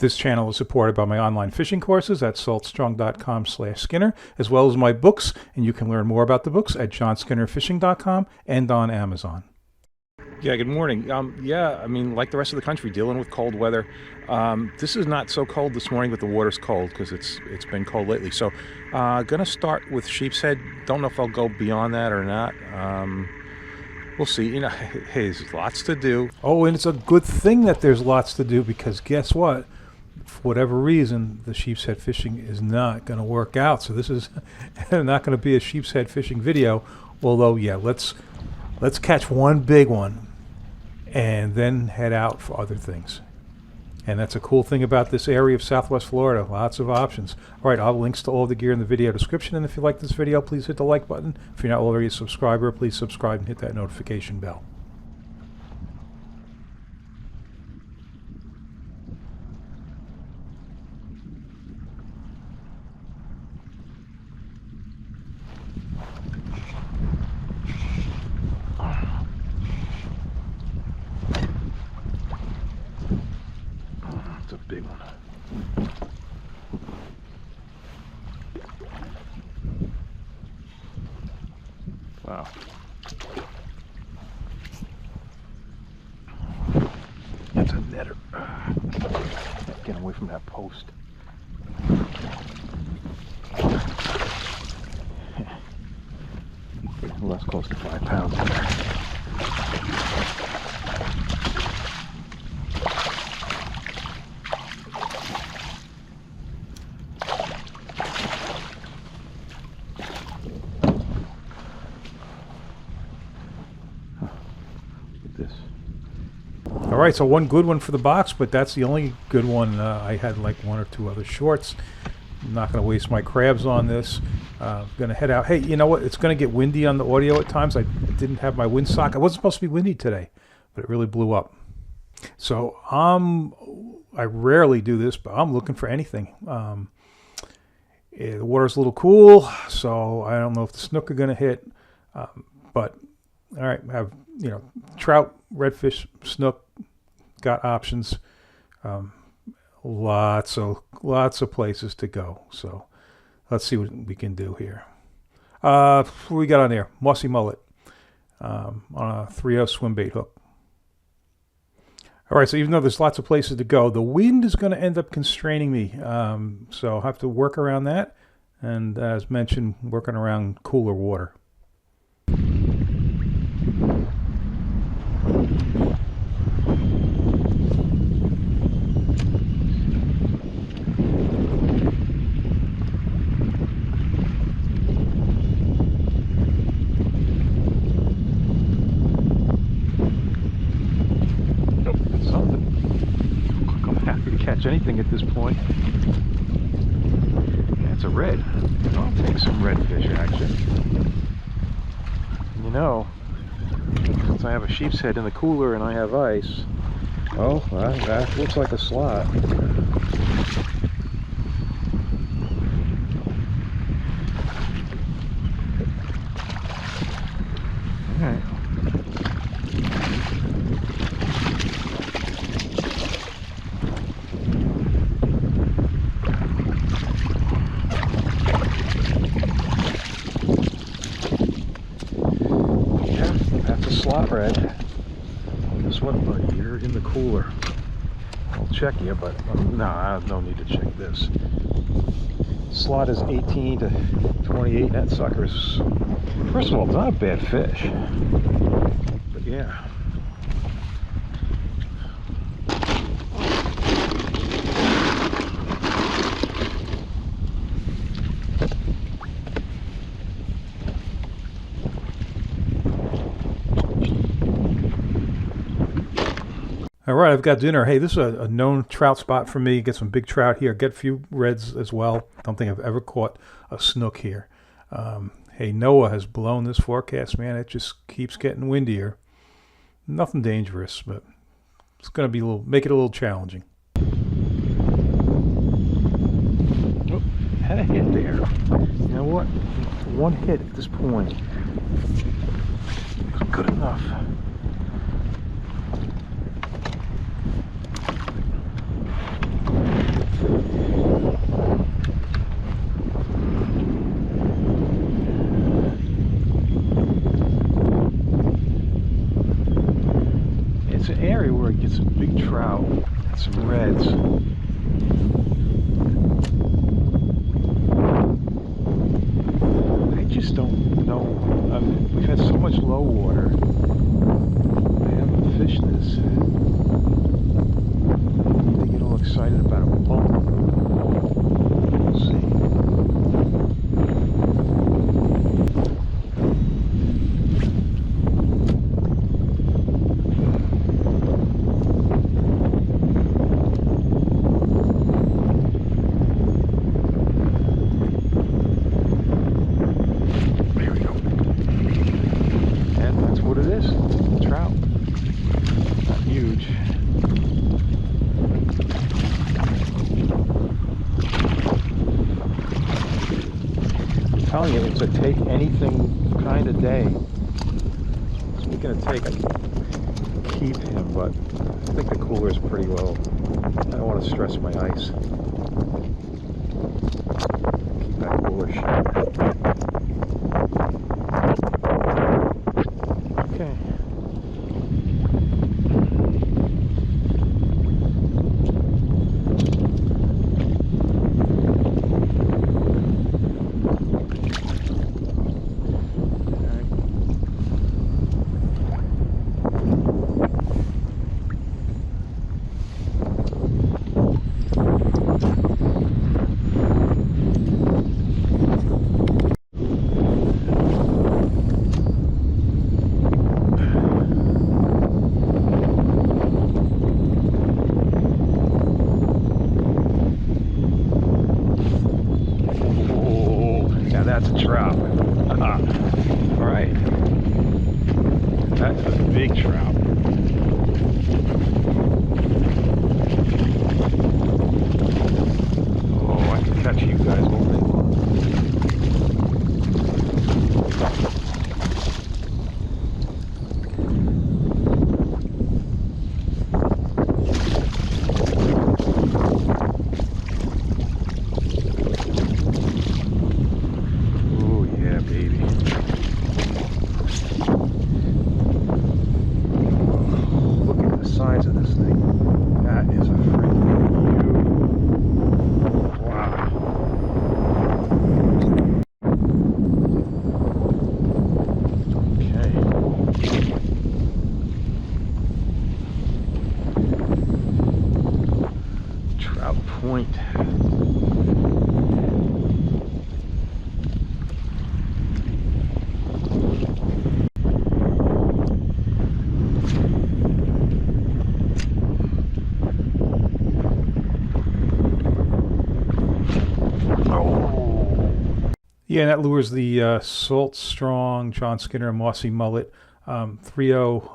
This channel is supported by my online fishing courses at saltstrong.com/Skinner, as well as my books, and you can learn more about the books at johnskinnerfishing.com and on Amazon. Yeah, good morning. Yeah, I mean, like the rest of the country, dealing with cold weather. This is not so cold this morning, but the water's cold because it's been cold lately. So, gonna start with sheepshead. Don't know if I'll go beyond that or not. We'll see. You know, hey, there's lots to do. Oh, and it's a good thing that there's lots to do, because guess what? For whatever reason, the sheepshead fishing is not going to work out. So this is not going to be a sheepshead fishing video. Although, yeah, let's catch one big one and then head out for other things. And that's a cool thing about this area of Southwest Florida. Lots of options. All right, I'll have links to all the gear in the video description. And if you like this video, please hit the like button. If you're not already a subscriber, please subscribe and hit that notification bell. It's a big one. Wow. That's a netter. Get away from that post. Well, that's close to 5 pounds in there. All right, so one good one for the box, but that's the only good one. I had like 1 or 2 other shorts. I'm not going to waste my crabs on this. I'm going to head out. Hey, you know what? It's going to get windy on the audio at times. I didn't have my windsock. It wasn't supposed to be windy today, but it really blew up. So I rarely do this, but I'm looking for anything. The water's a little cool, so I don't know if the snook are going to hit. But all right, have, you know, trout, redfish, snook, got options. Lots of places to go. So let's see what we can do here. What we got on there? Mossy mullet on a 3/0 swim bait hook. All right, so even though there's lots of places to go, the wind is going to end up constraining me. So I'll have to work around that. And as mentioned, working around cooler water. Anything at this point. Yeah, it's a red. I'll take some redfish action. You know, since I have a sheepshead in the cooler and I have ice, oh, that looks like a slot. All right. Slot red. Guess what, buddy? You're in the cooler. I'll check you, but no, I have no need to check this. Slot is 18 to 28. That sucker's, first of all, it's not a bad fish. But yeah. All right, I've got dinner. Hey, this is a known trout spot for me. Get some big trout here. Get a few reds as well. Don't think I've ever caught a snook here. Hey, Noah has blown this forecast, man. It just keeps getting windier. Nothing dangerous, but it's going to be make it a little challenging. Oh, had a hit there. You know what? One hit at this point. Good enough. It's an area where it gets some big trout and some reds. I just don't know. We've had so much low water. I haven't fished this. They get all excited about a boat. We'll see. What it is, trout. Not huge. I'm telling you, it's a take anything kind of day. Speaking of take, I can keep him, but I think the cooler is pretty low. I don't want to stress my ice. Keep that cooler shut. Okay. That's a trout. All right. That's a big trout. Oh, I can catch you guys all day long. Size of this thing. That is a freaking huge. Wow. Okay. Trout Point. Yeah, and that lures the Salt Strong, John Skinner, Mossy Mullet, 3.0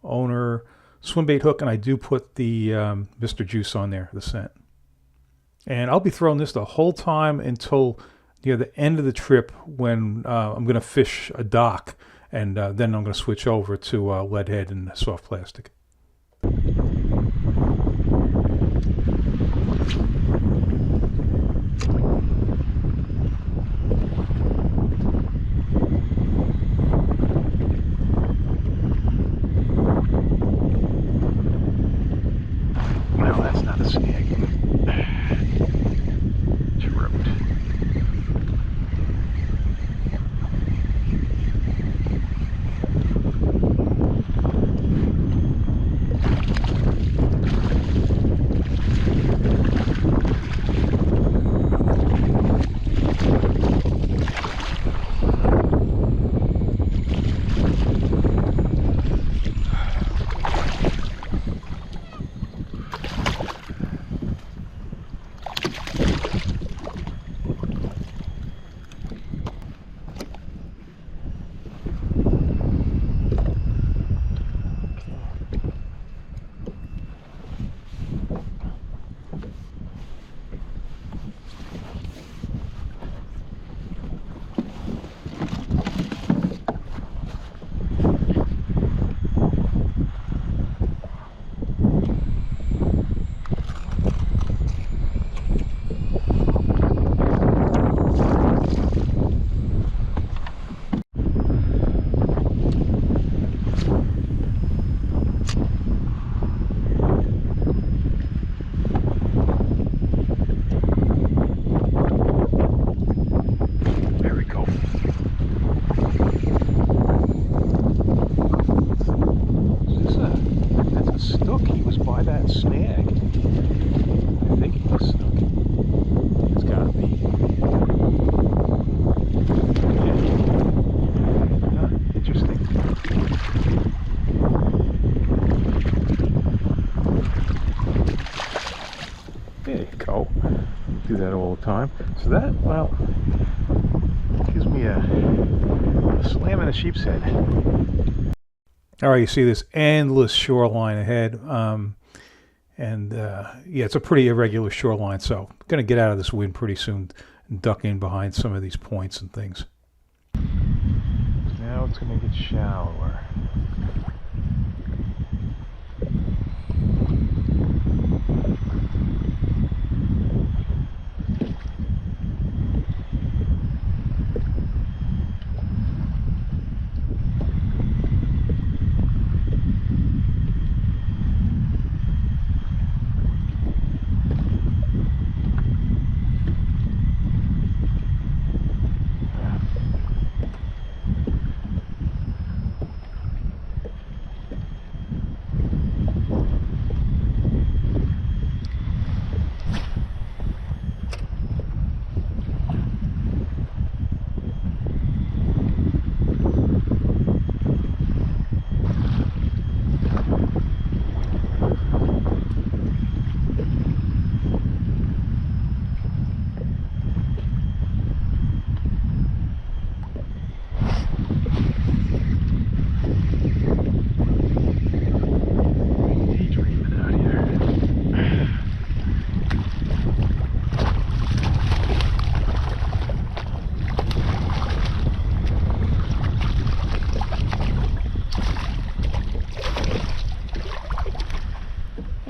owner, swim bait hook, and I do put the Mr. Juice on there, the scent. And I'll be throwing this the whole time until near the end of the trip when I'm going to fish a dock, and then I'm going to switch over to lead head and soft plastic. Well, that's not a snag. Trout. There you go. Do that all the time. So that, well, gives me a slam and a sheepshead. All right, you see this endless shoreline ahead. Yeah, it's a pretty irregular shoreline, so I'm going to get out of this wind pretty soon and duck in behind some of these points and things. Now it's going to get shallower.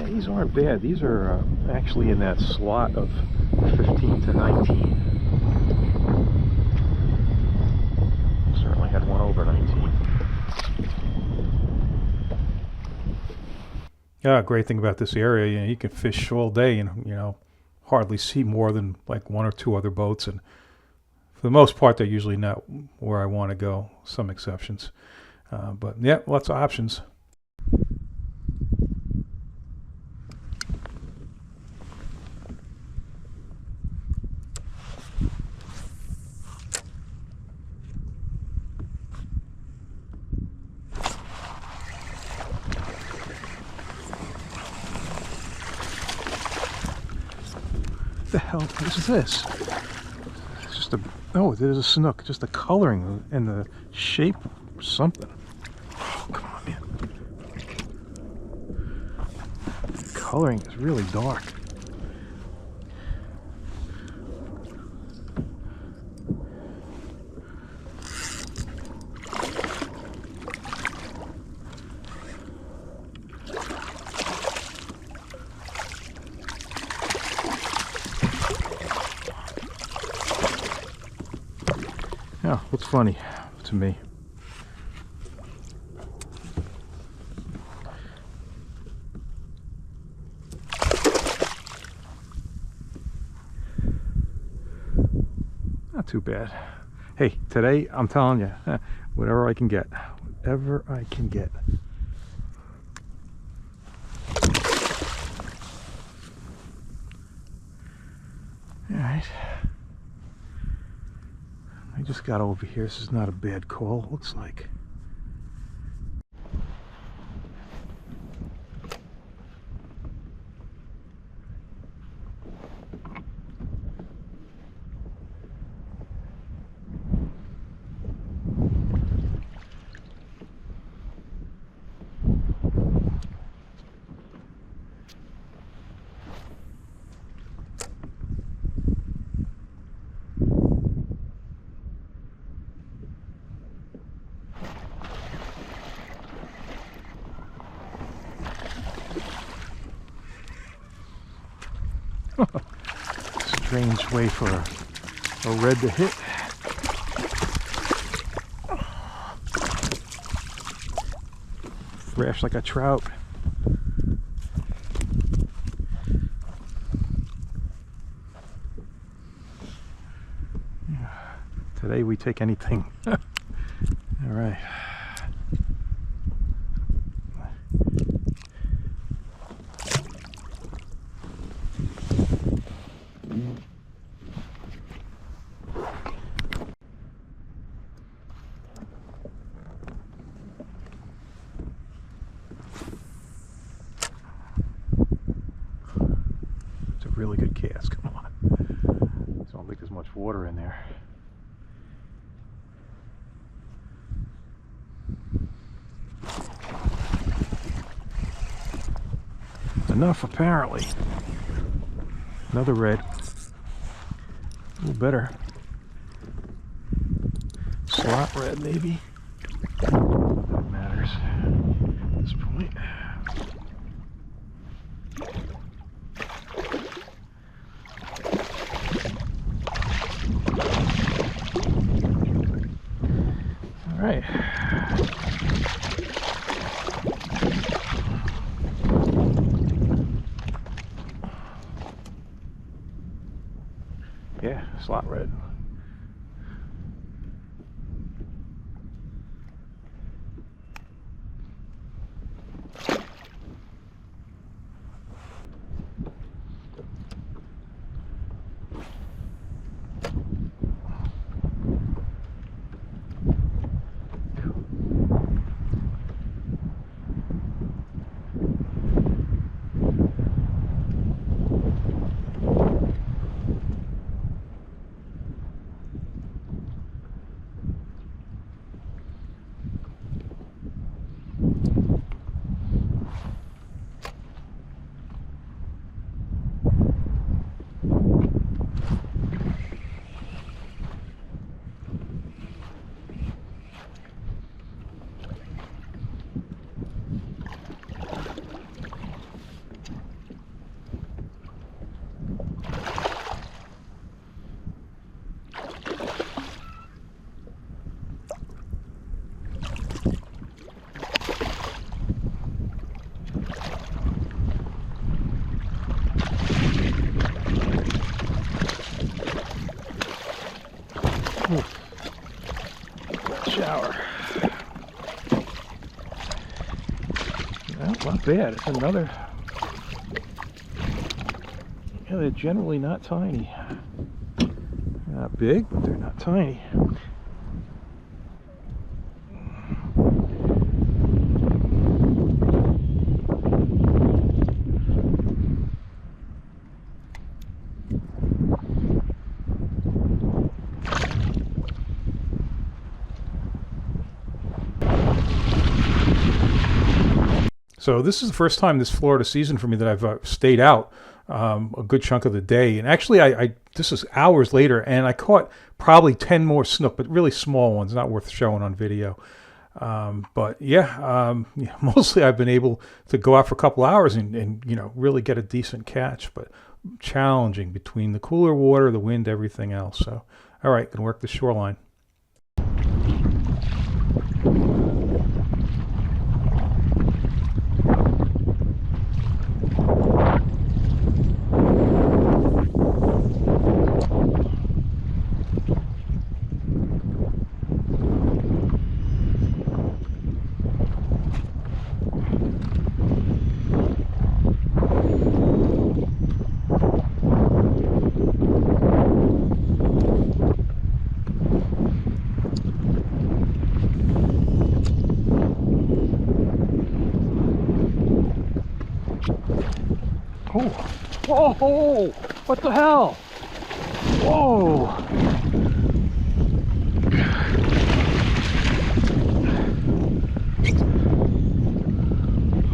These aren't bad. These are actually in that slot of 15 to 19. Certainly had one over 19. Yeah, great thing about this area, you can fish all day and hardly see more than like one or two other boats, and for the most part they're usually not where I want to go. Some exceptions, but yeah, lots of options. What the hell is this? It's just oh, there's a snook. Just the coloring and the shape or something. Oh, come on, man. The coloring is really dark. Yeah, what's funny to me? Not too bad. Hey, today I'm telling you, whatever I can get. Whatever I can get. Alright. I just got over here. This is not a bad call, looks like. Strange way for a red to hit. Fresh like a trout. Today we take anything. All right. really good cast. Come on. I don't think there's much water in there. Enough, apparently. Another red. A little better. Slot red, maybe. That matters at this point. All right. Yeah, slot red. Shower. Well, not bad. It's another. Yeah, they're generally not tiny. They're not big, but they're not tiny. So this is the first time this Florida season for me that I've stayed out a good chunk of the day. And actually, I this is hours later, and I caught probably 10 more snook, but really small ones, not worth showing on video. But yeah, mostly I've been able to go out for a couple hours and you know, really get a decent catch, but challenging between the cooler water, the wind, everything else. So, all right, gonna work the shoreline. Oh, whoa, what the hell? Whoa.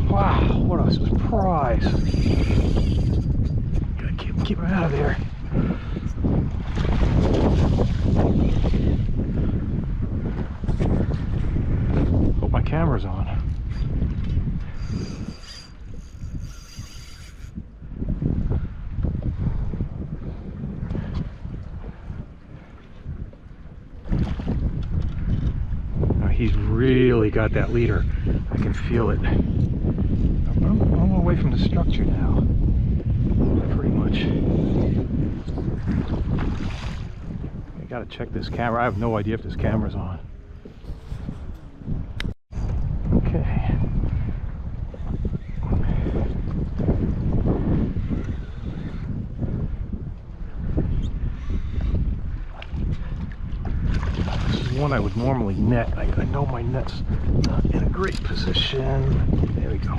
Wow, what a surprise. Gotta keep him out of there. Hope my camera's on. He's really got that leader. I can feel it. I'm away from the structure now. Pretty much. I gotta check this camera. I have no idea if this camera's on. Okay. One I would normally net. I know my net's not in a great position. There we go.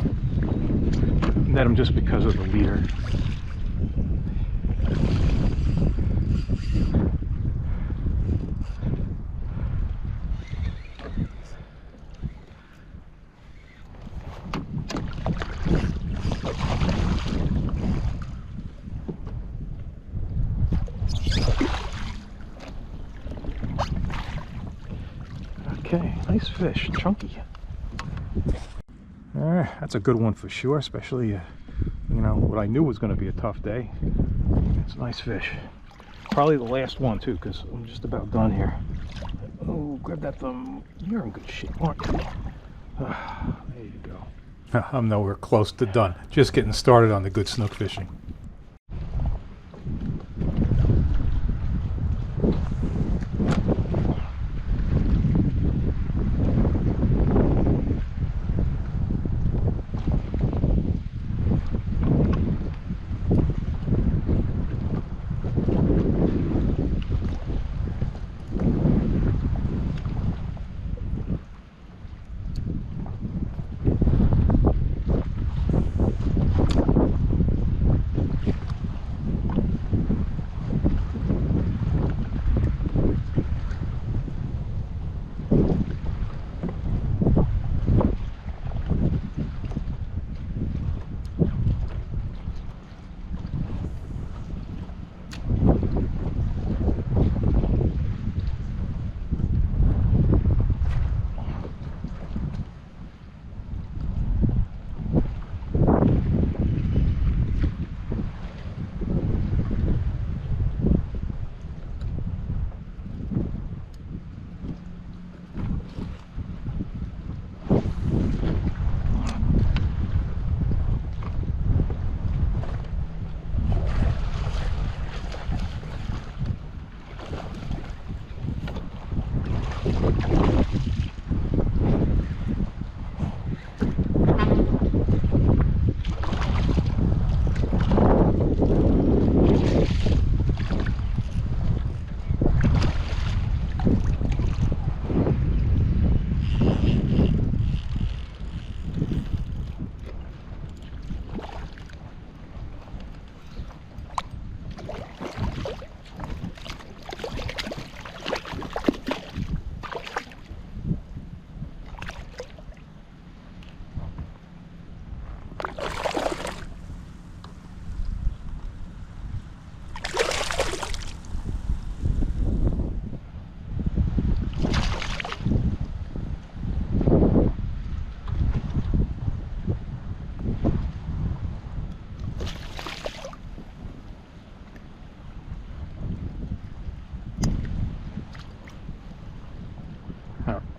Net him just because of the leader. Okay, nice fish, chunky. That's a good one for sure, especially, you know, what I knew was going to be a tough day. It's a nice fish. Probably the last one too, because I'm just about done here. Oh, grab that thumb. You're in good shape, aren't you? There you go. I'm nowhere close to done. Just getting started on the good snook fishing.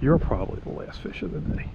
You're probably the last fish of the day.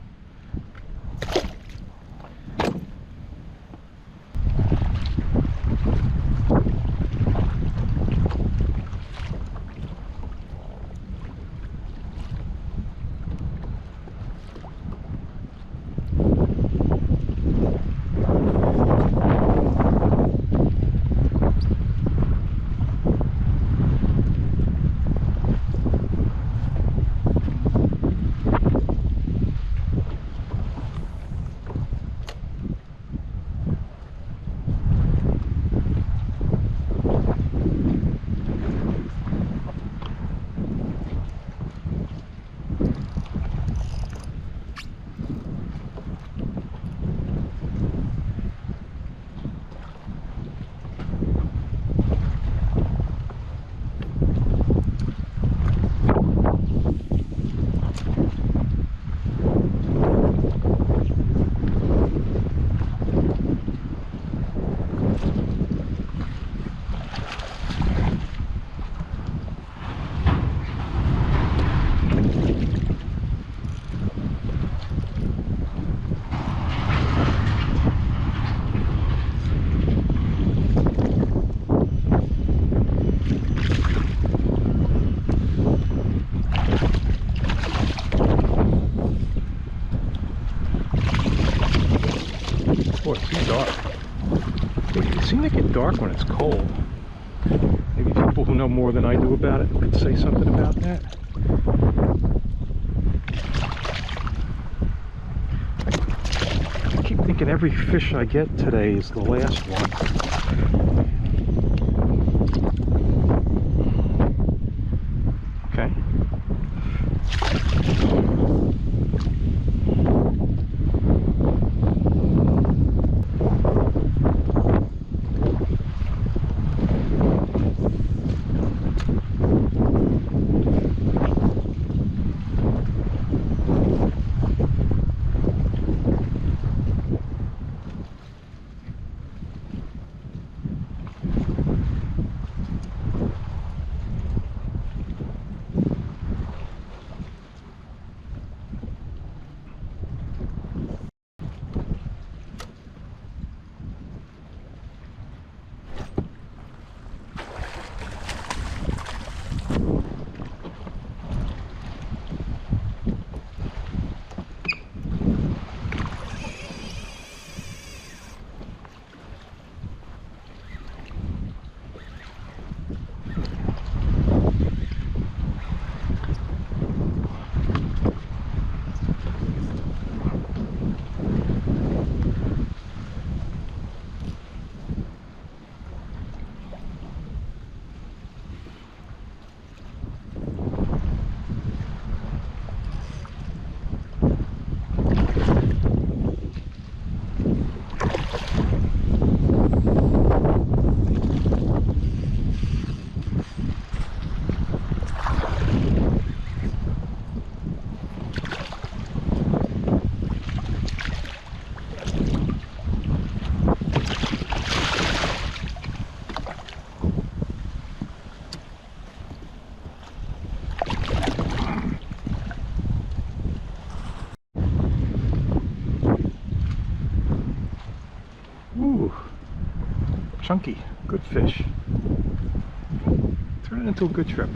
Boy, it's too dark. It seems to get dark when it's cold. Maybe people who know more than I do about it could say something about that. I keep thinking every fish I get today is the last one. Okay. chunky, good fish. Turn it into a good trip.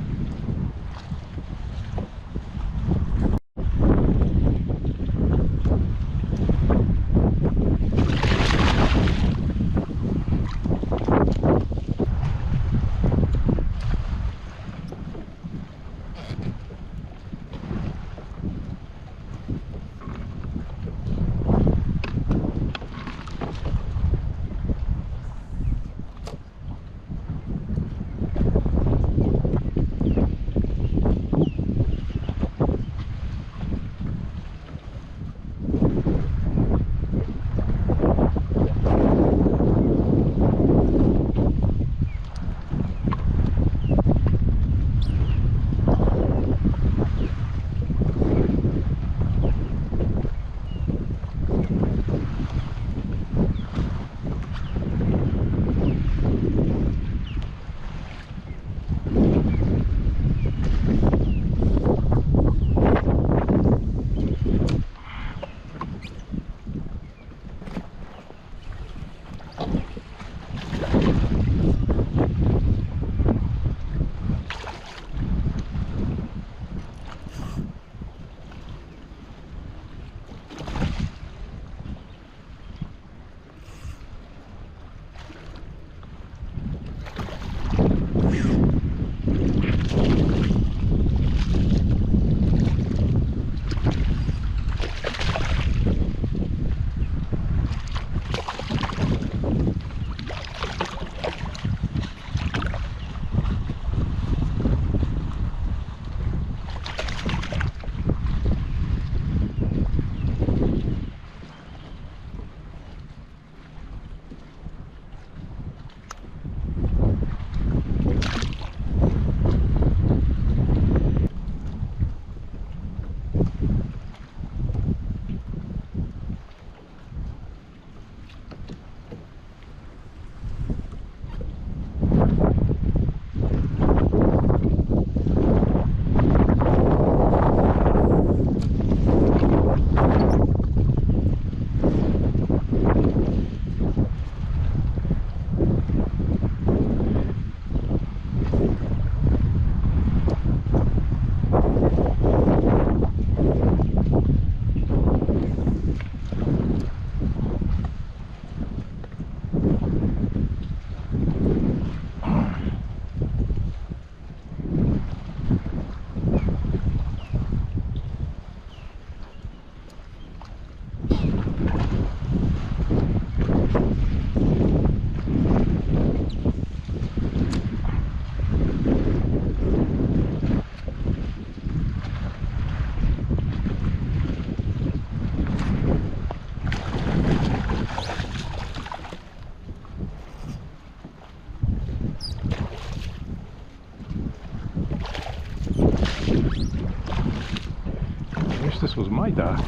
This was my dock.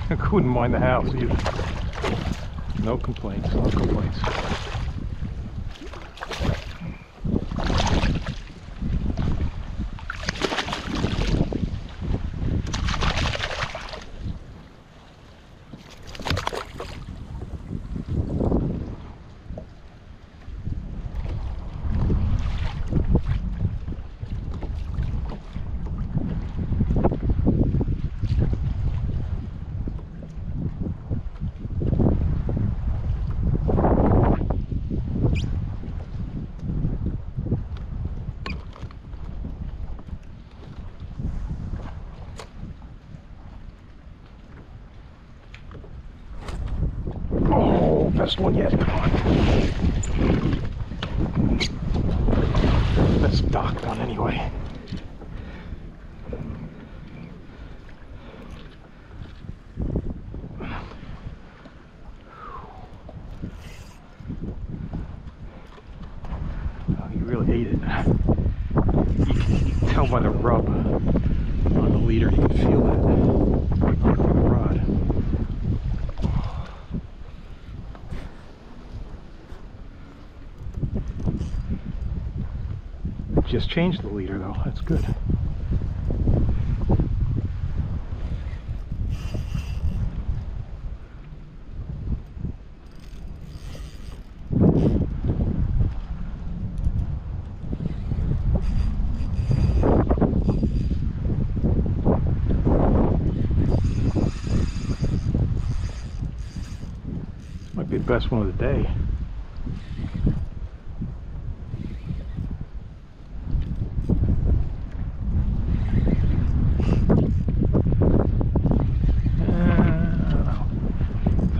I couldn't mind the house either. No complaints, no complaints. Best one yet. Come on. Best dock one anyway. Oh, he really ate it. You can tell by the rub on the leader. You can feel it on the rod. Just changed the leader though, that's good. Second best one of the day.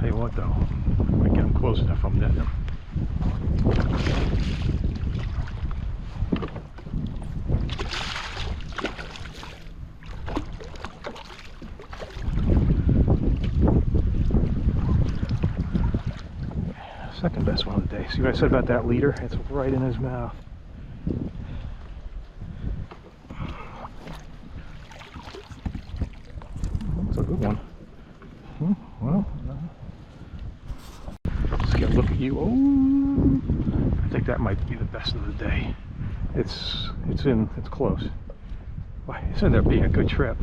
Tell you what though, I might get them close enough, I'm netting them. Second best one of the day. See what I said about that leader? It's right in his mouth. It's a good one. Well, let's get a look at you. Oh, I think that might be the best of the day. It's close. Why, it's in there being a good trip.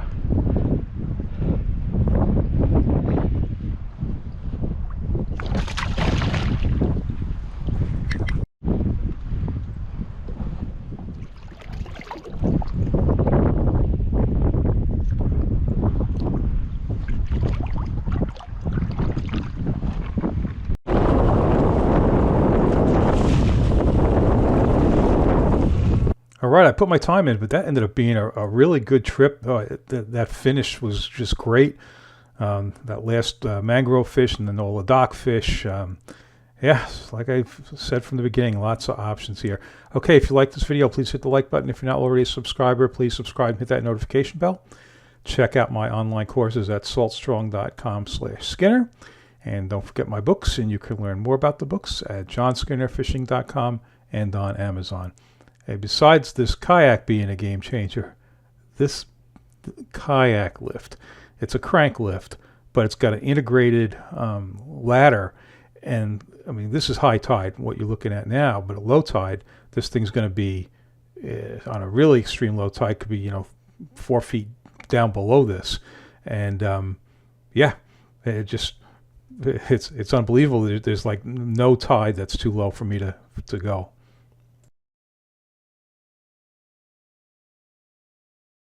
All right, I put my time in, but that ended up being a really good trip. That finish was just great. That last mangrove fish and then all the dock fish. Yeah, like I said from the beginning, lots of options here. Okay, if you like this video, please hit the like button. If you're not already a subscriber, please subscribe and hit that notification bell. Check out my online courses at saltstrong.com/Skinner. And don't forget my books, and you can learn more about the books at johnskinnerfishing.com and on Amazon. And besides this kayak being a game changer, this kayak lift, it's a crank lift, but it's got an integrated ladder. And I mean, this is high tide, what you're looking at now, but at low tide, this thing's going to be, on a really extreme low tide, could be, 4 feet down below this. And yeah, it's unbelievable. There's like no tide that's too low for me to go.